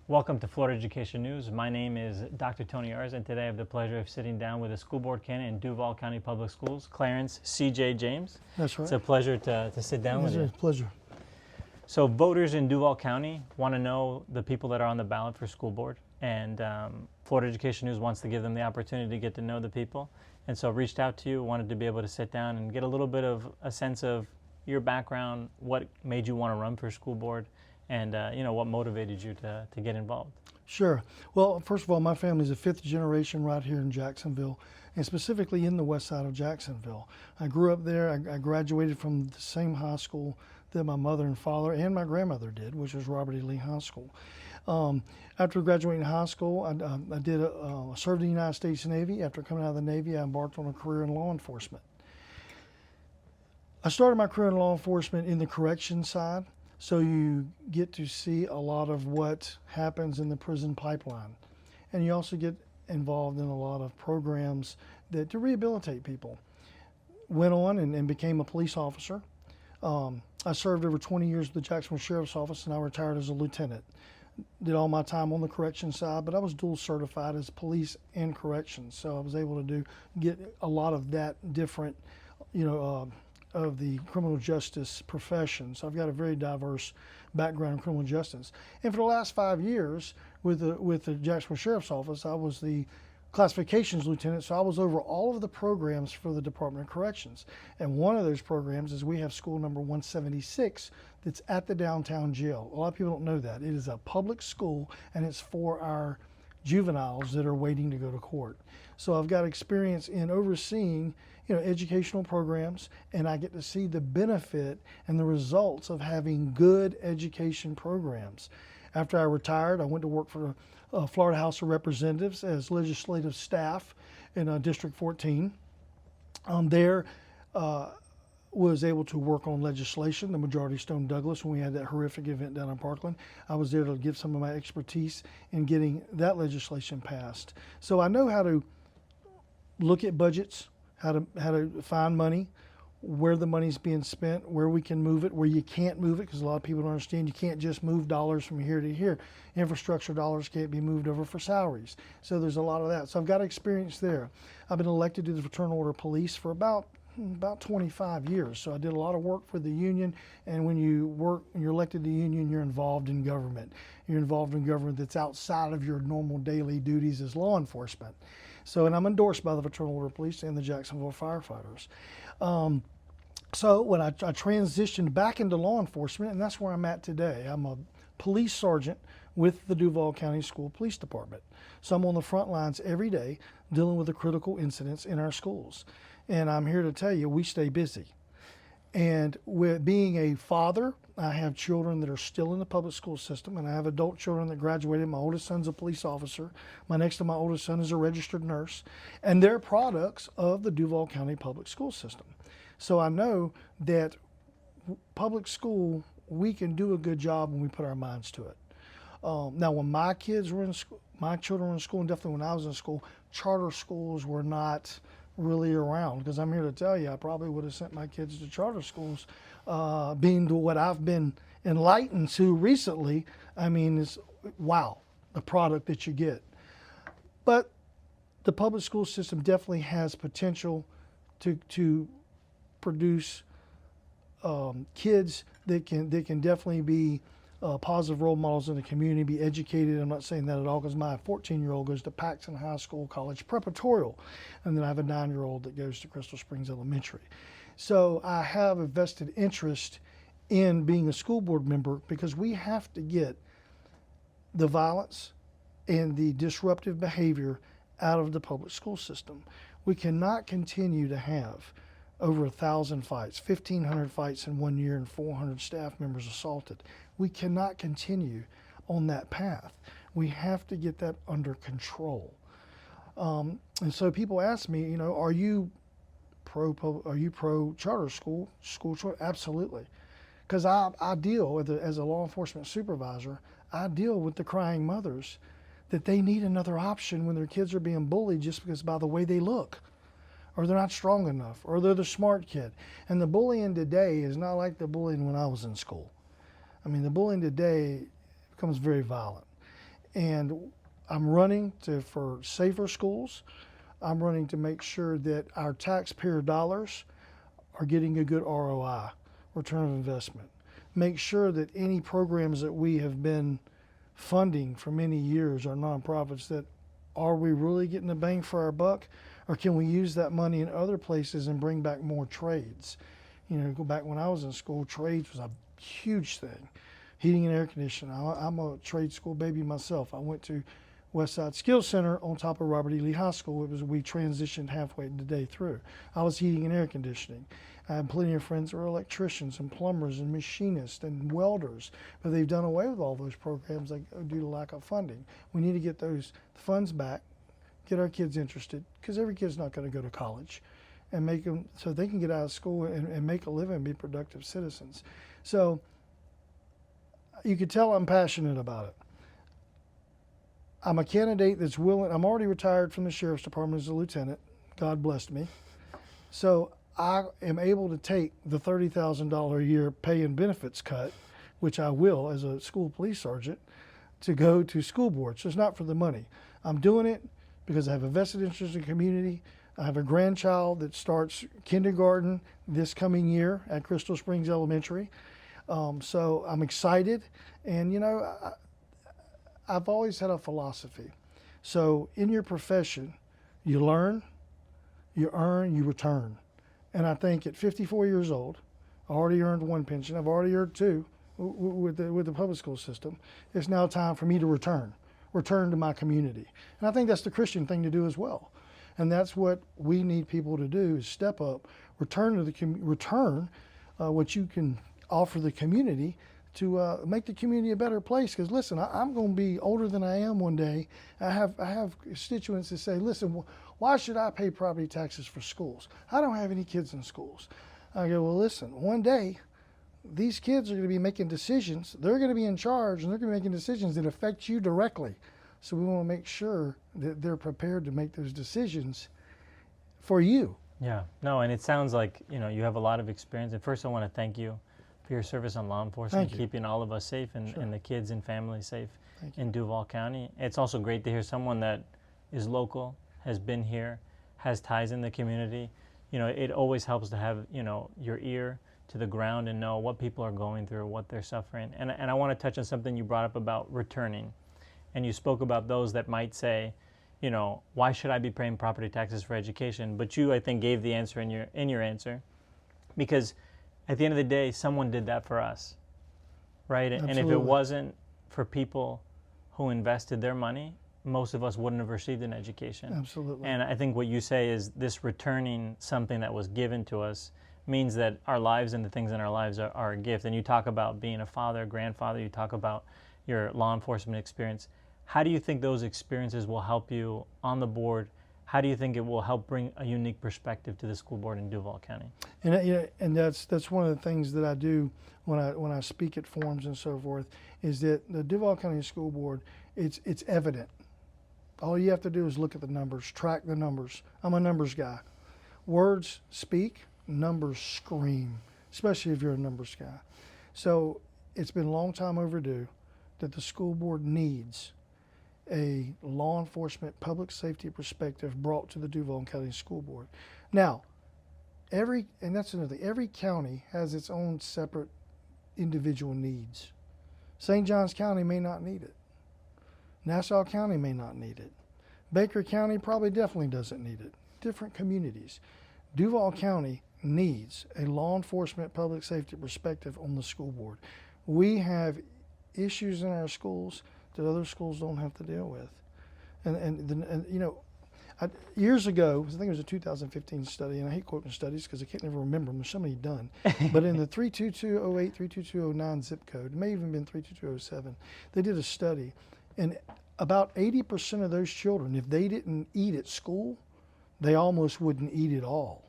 Welcome to Florida Education News. My name is Dr. Tony Ars, and today I have the pleasure of sitting down with a school board candidate in Duval County Public Schools, Clarence C.J. James. That's right. It's a pleasure to sit down with you. It's a pleasure. So voters in Duval County want to know the people that are on the ballot for school board, and Florida Education News wants to give them the opportunity to get to know the people. And so reached out to you, wanted to be able to sit down and get a little bit of a sense of your background, what made you want to run for school board, and what motivated you to get involved. Sure. Well, first of all, my family's a fifth generation right here in Jacksonville, and specifically in the west side of Jacksonville. I grew up there. I graduated from the same high school that my mother and father and my grandmother did, which was Robert E. Lee High School. After graduating high school, I served in the United States Navy. After coming out of the Navy, I embarked on a career in law enforcement. I started my career in law enforcement in the corrections side. So you get to see a lot of what happens in the prison pipeline. And you also get involved in a lot of programs to rehabilitate people. Went on and became a police officer. I served over 20 years with the Jacksonville Sheriff's Office, and I retired as a lieutenant. Did all my time on the corrections side, but I was dual certified as police and corrections. So I was able to get a lot of that different, of the criminal justice profession. So I've got a very diverse background in criminal justice. And for the last 5 years with the Jacksonville Sheriff's Office, I was the classifications lieutenant, so I was over all of the programs for the Department of Corrections. And one of those programs is we have school number 176 that's at the downtown jail. A lot of people don't know that. It is a public school, and it's for our juveniles that are waiting to go to court. So I've got experience in overseeing educational programs, and I get to see the benefit and the results of having good education programs. After I retired, I went to work for Florida House of Representatives as legislative staff in District 14. There was able to work on legislation, the majority Stone Douglas, when we had that horrific event down in Parkland. I was there to give some of my expertise in getting that legislation passed. So I know how to look at budgets, how to find money, where the money's being spent, where we can move it, where you can't move it, because a lot of people don't understand you can't just move dollars from here to here. Infrastructure dollars can't be moved over for salaries. So there's a lot of that. So I've got experience there. I've been elected to the Fraternal Order of Police for about 25 years. So I did a lot of work for the union, and when you're elected to the union, you're involved in government. You're involved in government that's outside of your normal daily duties as law enforcement. So, and I'm endorsed by the Fraternal Order of Police and the Jacksonville firefighters. So when I transitioned back into law enforcement, and that's where I'm at today. I'm a police sergeant with the Duval County School Police Department. So I'm on the front lines every day dealing with the critical incidents in our schools. And I'm here to tell you, we stay busy. And with being a father, I have children that are still in the public school system, and I have adult children that graduated. My oldest son's a police officer. My next to my oldest son is a registered nurse. And they're products of the Duval County public school system. So I know that public school, we can do a good job when we put our minds to it. Now, when my kids were in school, my children were in school, and definitely when I was in school, charter schools were not really around, because I'm here to tell you, I probably would have sent my kids to charter schools. Being to what I've been enlightened to recently, I mean, it's wow, the product that you get. But the public school system definitely has potential to produce kids that can definitely be positive role models in the community, be educated. I'm not saying that at all, because my 14-year-old goes to Paxton High School College Preparatorial, and then I have a 9-year-old that goes to Crystal Springs Elementary. So I have a vested interest in being a school board member, because we have to get the violence and the disruptive behavior out of the public school system. We cannot continue to have over 1,000 fights, 1,500 fights in 1 year, and 400 staff members assaulted. We cannot continue on that path. We have to get that under control. And so people ask me, are you pro charter school choice? Absolutely. Because I deal with it as a law enforcement supervisor. I deal with the crying mothers that they need another option when their kids are being bullied just because by the way they look, or they're not strong enough, or they're the smart kid. And the bullying today is not like the bullying when I was in school. I mean, the bullying today becomes very violent. And I'm running for safer schools. I'm running to make sure that our taxpayer dollars are getting a good ROI, return of investment. Make sure that any programs that we have been funding for many years, our nonprofits, that are we really getting a bang for our buck, or can we use that money in other places and bring back more trades? You know, go back when I was in school, trades was a huge thing. Heating and air conditioning. I'm a trade school baby myself. I went to Westside Skills Center on top of Robert E. Lee High School. We transitioned halfway the day through. I was heating and air conditioning. I have plenty of friends who are electricians and plumbers and machinists and welders, but they've done away with all those programs due to lack of funding. We need to get those funds back, get our kids interested, because every kid's not going to go to college, and make them so they can get out of school and make a living and be productive citizens. So you can tell I'm passionate about it. I'm a candidate that's willing. I'm already retired from the Sheriff's Department as a lieutenant. God blessed me. So I am able to take the $30,000 a year pay and benefits cut, which I will as a school police sergeant, to go to school board. So it's not for the money. I'm doing it because I have a vested interest in the community. I have a grandchild that starts kindergarten this coming year at Crystal Springs Elementary. So I'm excited. And, you know, I've always had a philosophy. So in your profession, you learn, you earn, you return. And I think at 54 years old, I already earned one pension. I've already earned two with the public school system. It's now time for me to return to my community. And I think that's the Christian thing to do as well. And that's what we need people to do, is step up, return what you can offer the community to make the community a better place. Because listen, I'm going to be older than I am one day. I have constituents that say, listen, why should I pay property taxes for schools? I don't have any kids in schools. I go, well, listen, one day these kids are going to be making decisions. They're going to be in charge, and they're going to be making decisions that affect you directly. So we want to make sure that they're prepared to make those decisions for you. Yeah, no, and it sounds like, you know, you have a lot of experience. And first I want to thank you for your service on law enforcement, keeping all of us safe and the kids and families safe in Duval County. It's also great to hear someone that is local, has been here, has ties in the community. You know, it always helps to have, you know, your ear to the ground and know what people are going through, what they're suffering. And I want to touch on something you brought up about returning. And you spoke about those that might say, you know, why should I be paying property taxes for education? But you, I think, gave the answer in your answer, because at the end of the day, someone did that for us, right? Absolutely. And if it wasn't for people who invested their money, most of us wouldn't have received an education. Absolutely. And I think what you say is this returning something that was given to us means that our lives and the things in our lives are a gift. And you talk about being a father, grandfather, you talk about your law enforcement experience. How do you think those experiences will help you on the board? How do you think it will help bring a unique perspective to the school board in Duval County? And that's one of the things that I do when I speak at forums and so forth, is that the Duval County School Board, it's evident. All you have to do is look at the numbers, track the numbers. I'm a numbers guy. Words speak, numbers scream, especially if you're a numbers guy. So it's been a long time overdue that the school board needs a law enforcement, public safety perspective brought to the Duval County School Board. Now, that's another thing, every county has its own separate individual needs. St. Johns County may not need it. Nassau County may not need it. Baker County probably definitely doesn't need it. Different communities. Duval County needs a law enforcement, public safety perspective on the school board. We have issues in our schools that other schools don't have to deal with. And you know, years ago, I think it was a 2015 study, and I hate quoting studies because I can't never remember them. There's so many done. But in the 32208, 32209 zip code, it may even been 32207, they did a study, and about 80% of those children, if they didn't eat at school, they almost wouldn't eat at all.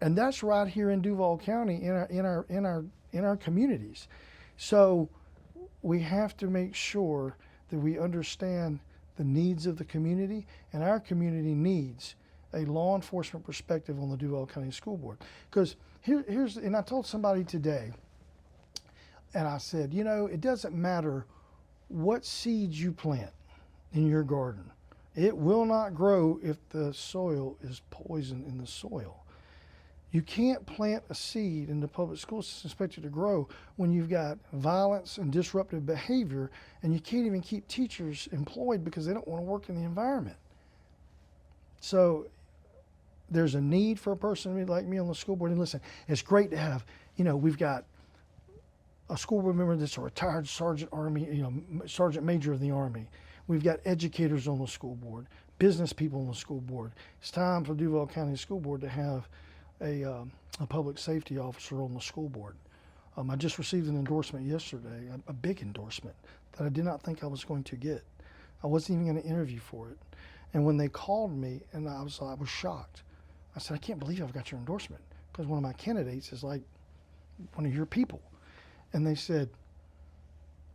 And that's right here in Duval County in our communities. So we have to make sure that we understand the needs of the community, and our community needs a law enforcement perspective on the Duval County School Board. Because and I told somebody today, and I said, you know, it doesn't matter what seeds you plant in your garden. It will not grow if the soil is poison in the soil. You can't plant a seed in the public school system and expect it to grow when you've got violence and disruptive behavior, and you can't even keep teachers employed because they don't want to work in the environment. So there's a need for a person like me on the school board. And listen, it's great to have, we've got a school board member that's a retired sergeant sergeant major of the Army. We've got educators on the school board, business people on the school board. It's time for Duval County School Board to have a public safety officer on the school board. I just received an endorsement yesterday, a big endorsement that I did not think I was going to get. I wasn't even going to interview for it. And when they called me, and I was shocked. I said, I can't believe I've got your endorsement, because one of my candidates is like one of your people. And they said,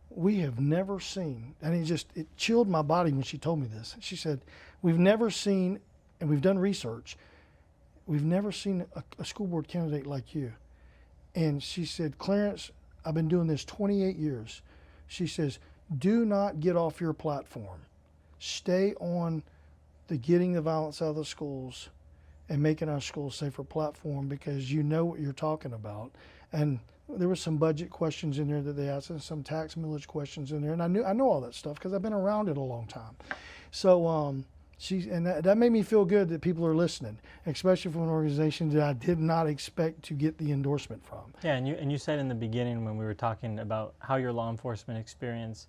we have never seen, and it chilled my body when she told me this. She said, we've never seen, and we've done research, we've never seen a school board candidate like you. And she said, Clarence, I've been doing this 28 years. She says, do not get off your platform. Stay on the getting the violence out of the schools and making our schools safer platform, because you know what you're talking about. And there were some budget questions in there that they asked, and some tax millage questions in there, and I know all that stuff because I've been around it a long time. So that made me feel good that people are listening, especially from an organization that I did not expect to get the endorsement from. Yeah, and you said in the beginning when we were talking about how your law enforcement experience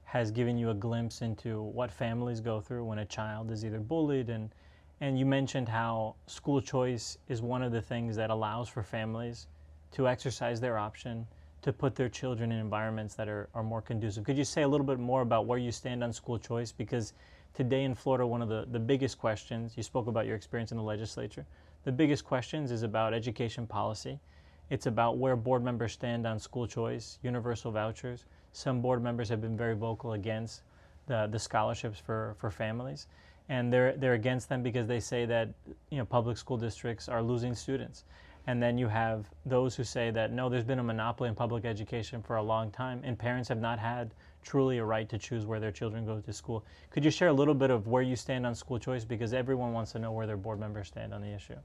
has given you a glimpse into what families go through when a child is either bullied, and you mentioned how school choice is one of the things that allows for families to exercise their option, to put their children in environments that are more conducive. Could you say a little bit more about where you stand on school choice? Because today in Florida, one of the biggest questions, you spoke about your experience in the legislature, the biggest questions is about education policy. It's about where board members stand on school choice, universal vouchers. Some board members have been very vocal against the scholarships for families. And they're against them because they say that public school districts are losing students. And then you have those who say that, no, there's been a monopoly in public education for a long time, and parents have not had truly a right to choose where their children go to school. Could you share a little bit of where you stand on school choice? Because everyone wants to know where their board members stand on the issue.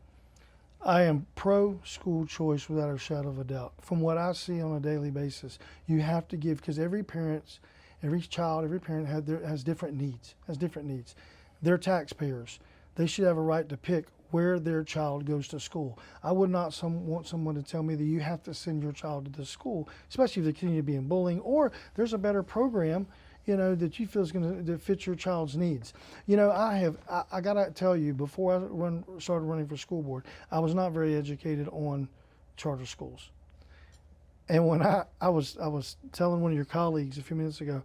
I am pro school choice without a shadow of a doubt. From what I see on a daily basis, you have to give, because every parent has different needs. They're taxpayers. They should have a right to pick where their child goes to school. I would not want someone to tell me that you have to send your child to this school, especially if they continue to be in bullying, or there's a better program, that you feel is going to fit your child's needs. I got to tell you, before I started running for school board, I was not very educated on charter schools. And when I was telling one of your colleagues a few minutes ago,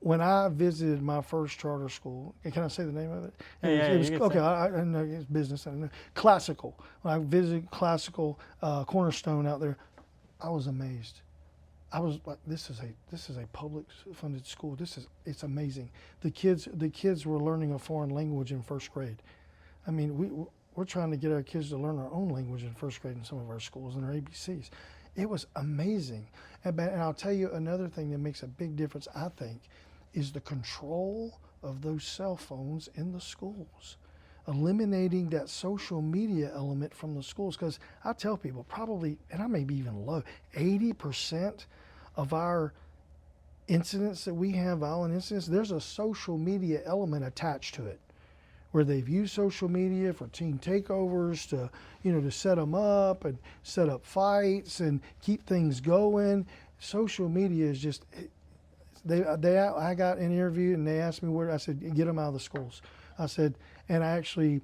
when I visited my first charter school, can I say the name of it? It was okay. I know it's business. I know. Classical. When I visited Classical Cornerstone out there, I was amazed. I was like, this is a public funded school. It's amazing. The kids were learning a foreign language in first grade. I mean, we're trying to get our kids to learn our own language in first grade in some of our schools and our ABCs. It was amazing. And I'll tell you another thing that makes a big difference, I think, is the control of those cell phones in the schools. Eliminating that social media element from the schools. Because I tell people, probably, and I may be even low, 80% of our incidents that we have, violent incidents, there's a social media element attached to it, where they've used social media for teen takeovers to set them up and set up fights and keep things going. Social media is just, I got an interview and they asked me where, I said, get them out of the schools. I said, and I actually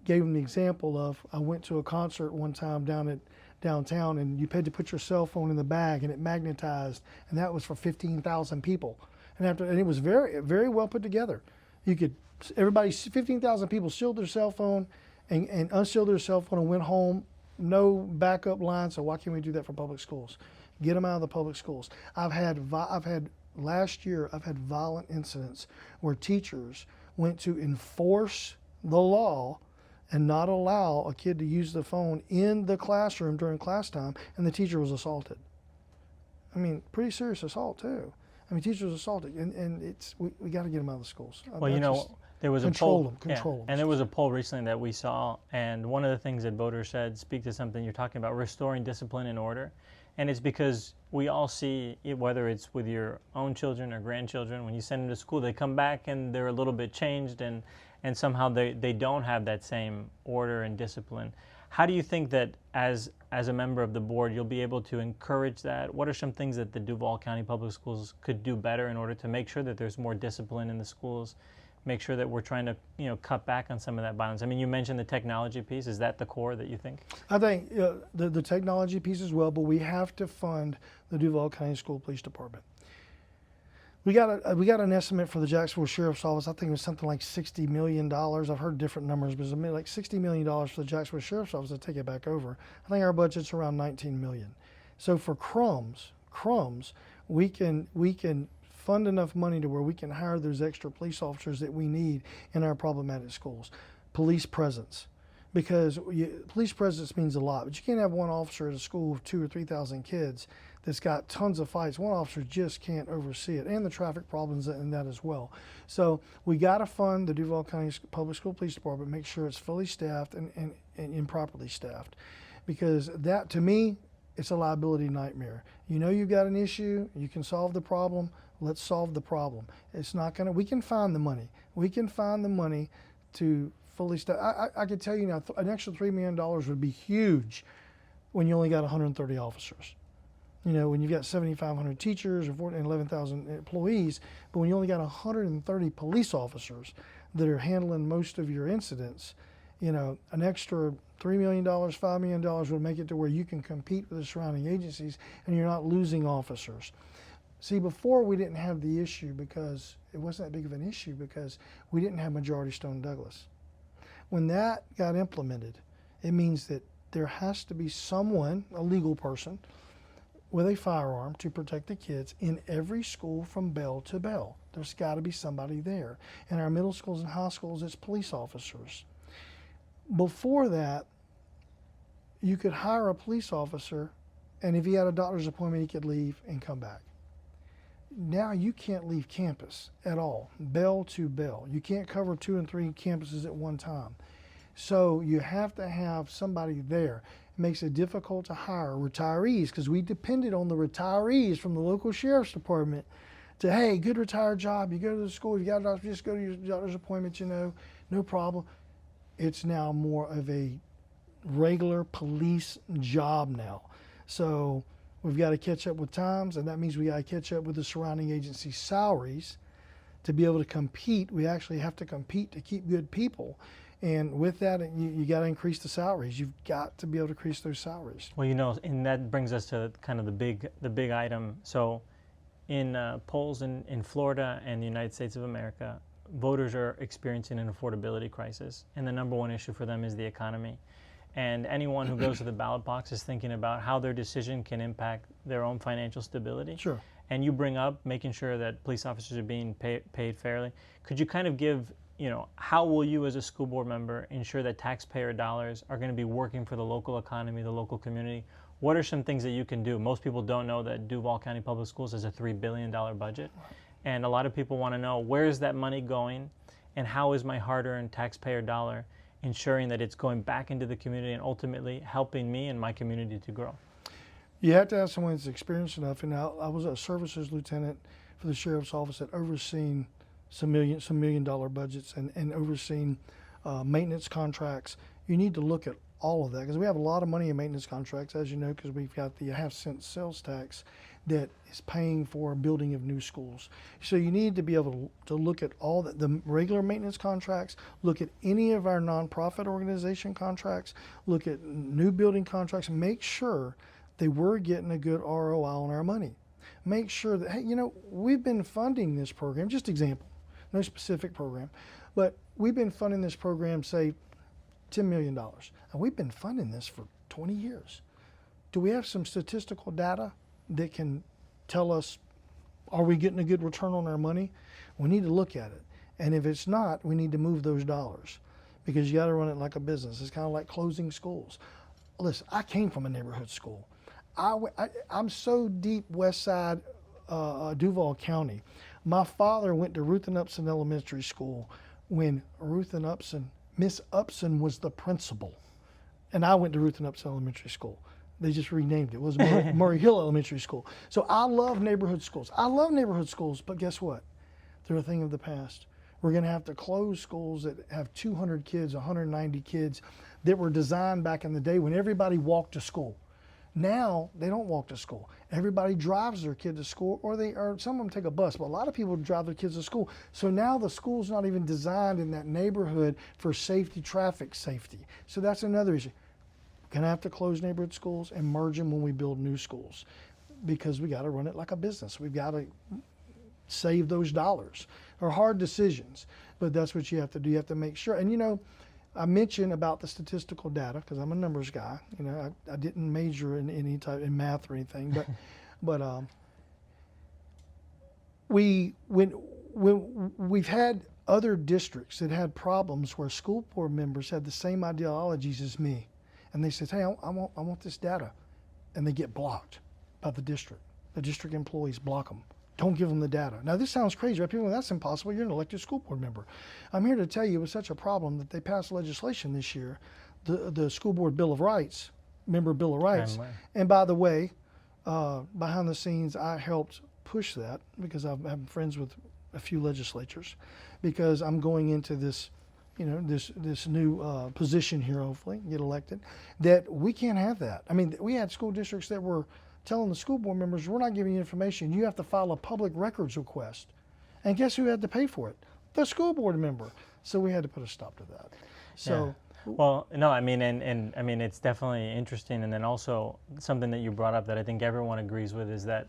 gave them the example of, I went to a concert one time downtown, and you had to put your cell phone in the bag and it magnetized, and that was for 15,000 people. And it was very, very well put together. 15,000 people sealed their cell phone and unsealed their cell phone and went home, no backup line. So why can't we do that for public schools? Get them out of the public schools. Last year, I've had violent incidents where teachers went to enforce the law and not allow a kid to use the phone in the classroom during class time, and the teacher was assaulted. I mean, pretty serious assault too. I mean, teachers assaulted, and we got to get them out of the schools. Well, you know, there was a control poll. them, control them. And there was a poll recently that we saw, and one of the things that voters said speak to something you're talking about, restoring discipline and order. And it's because we all see it, whether it's with your own children or grandchildren, when you send them to school, they come back and they're a little bit changed, and somehow they don't have that same order and discipline. How do you think that as a member of the board, you'll be able to encourage that? What are some things that the Duval County Public Schools could do better in order to make sure that there's more discipline in the schools, make sure that we're trying to, cut back on some of that violence? I mean, you mentioned the technology piece. Is that the core that you think? I think the technology piece as well, but we have to fund the Duval County School Police Department. We got an estimate for the Jacksonville Sheriff's Office. I think it was something like $60 million. I've heard different numbers, but it was like $60 million for the Jacksonville Sheriff's Office to take it back over. I think our budget's around $19 million. So for crumbs, we can fund enough money to where we can hire those extra police officers that we need in our problematic schools. Police presence. Because police presence means a lot, but you can't have one officer at a school of 2,000 or 3,000 kids that's got tons of fights. One officer just can't oversee it, and the traffic problems in that as well. So we got to fund the Duval County Public School Police Department, make sure it's fully staffed and improperly staffed, because that, to me, it's a liability nightmare. You've got an issue, you can solve the problem. Let's solve the problem. It's not gonna. We can find the money. We can find the money to fully staff. I could tell you now, an extra $3 million would be huge when you only got 130 officers. When you've got 7,500 teachers or 11,000 employees, but when you only got 130 police officers that are handling most of your incidents, an extra $3 million, $5 million would make it to where you can compete with the surrounding agencies and you're not losing officers. See, before we didn't have the issue because it wasn't that big of an issue because we didn't have majority Stone Douglas. When that got implemented, it means that there has to be someone, a legal person, with a firearm to protect the kids in every school from bell to bell. There's got to be somebody there. In our middle schools and high schools, it's police officers. Before that, you could hire a police officer, and if he had a doctor's appointment, he could leave and come back. Now you can't leave campus at all, bell to bell. You can't cover 2 and 3 campuses at one time. So you have to have somebody there. It makes it difficult to hire retirees because we depended on the retirees from the local sheriff's department to, hey, good retired job. You go to the school, if you got a doctor, just go to your doctor's appointment, no problem. It's now more of a regular police job now. So we've got to catch up with times, and that means we got to catch up with the surrounding agency salaries to be able to compete. We actually have to compete to keep good people. And with that, you got to increase the salaries. You've got to be able to increase those salaries. Well, and that brings us to kind of the big item. So in polls in Florida and the United States of America, voters are experiencing an affordability crisis. And the number one issue for them is the economy. And anyone who goes to the ballot box is thinking about how their decision can impact their own financial stability. Sure. And you bring up making sure that police officers are being paid fairly. Could you kind of give, how will you as a school board member ensure that taxpayer dollars are going to be working for the local economy, the local community? What are some things that you can do? Most people don't know that Duval County Public Schools has a $3 billion budget. And a lot of people want to know, where is that money going? And how is my hard-earned taxpayer dollar ensuring that it's going back into the community and ultimately helping me and my community to grow? You have to have someone that's experienced enough. And I was a services lieutenant for the sheriff's office that overseen some million dollar budgets and overseen maintenance contracts. You need to look at all of that because we have a lot of money in maintenance contracts, as you know, because we've got the half-cent sales tax that is paying for building of new schools. So you need to be able to look at all the regular maintenance contracts, look at any of our nonprofit organization contracts, look at new building contracts, make sure that we're getting a good ROI on our money. Make sure that, hey, we've been funding this program, just example, no specific program, but we've been funding this program, say, $10 million. And we've been funding this for 20 years. Do we have some statistical data that can tell us, are we getting a good return on our money? We need to look at it. And if it's not, we need to move those dollars because you got to run it like a business. It's kind of like closing schools. Listen, I came from a neighborhood school. I'm so deep west side Duval County. My father went to Ruth and Upson Elementary School when Miss Upson was the principal. And I went to Ruth and Upson Elementary School. They just renamed it. It was Murray Hill Elementary School. So I love neighborhood schools. I love neighborhood schools, but guess what? They're a thing of the past. We're going to have to close schools that have 200 kids, 190 kids that were designed back in the day when everybody walked to school. Now they don't walk to school. Everybody drives their kid to school, or some of them take a bus, but a lot of people drive their kids to school. So now the school's not even designed in that neighborhood for safety, traffic safety. So that's another issue. We're going to have to close neighborhood schools and merge them when we build new schools, because we got to run it like a business. We've got to save those dollars. They're hard decisions, but that's what you have to do. You have to make sure. And you know, I mentioned about the statistical data because I'm a numbers guy. You know, I didn't major in any type in math or anything, but when we've had other districts that had problems where school board members had the same ideologies as me, and they said, "Hey, I want this data," and they get blocked by the district. The district employees block them. Don't give them the data. Now, this sounds crazy, right? People go, that's impossible. You're an elected school board member. I'm here to tell you it was such a problem that they passed legislation this year, the School Board Bill of Rights, Member Bill of Rights. And by the way, behind the scenes, I helped push that because I'm friends with a few legislatures, because I'm going into this, you know, this new position here, hopefully, get elected, that we can't have that. I mean, we had school districts that were telling the school board members, we're not giving you information. You have to file a public records request. And guess who had to pay for it? The school board member. So we had to put a stop to that. So, yeah. Well, no, I mean, and I mean, it's definitely interesting. And then also something that you brought up that I think everyone agrees with is that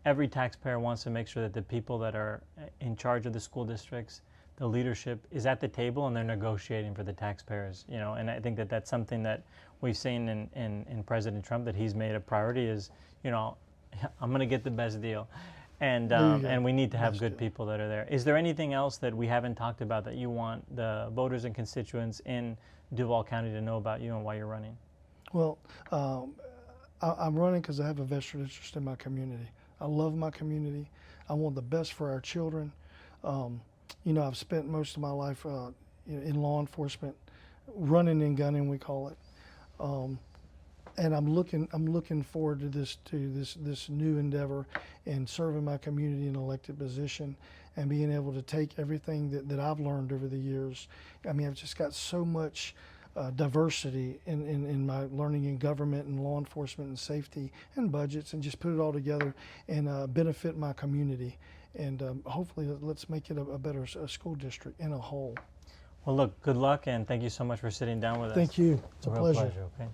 every taxpayer wants to make sure that the people that are in charge of the school districts, the leadership, is at the table and they're negotiating for the taxpayers, you know. And I think that that's something that we've seen in President Trump, that he's made a priority is, you know, I'm going to get the best deal. And we need to have good people that are there. Is there anything else that we haven't talked about that you want the voters and constituents in Duval County to know about you and why you're running? Well, I'm running because I have a vested interest in my community. I love my community. I want the best for our children. You know, I've spent most of my life in law enforcement, running and gunning, we call it. And I'm looking forward to this new endeavor and serving my community in an elected position and being able to take everything that I've learned over the years. I mean, I've just got so much diversity in my learning in government and law enforcement and safety and budgets, and just put it all together and benefit my community. And hopefully let's make it a better school district in a whole. Well, look, good luck, and thank you so much for sitting down with us. Thank you. It's a real pleasure. pleasure. Okay.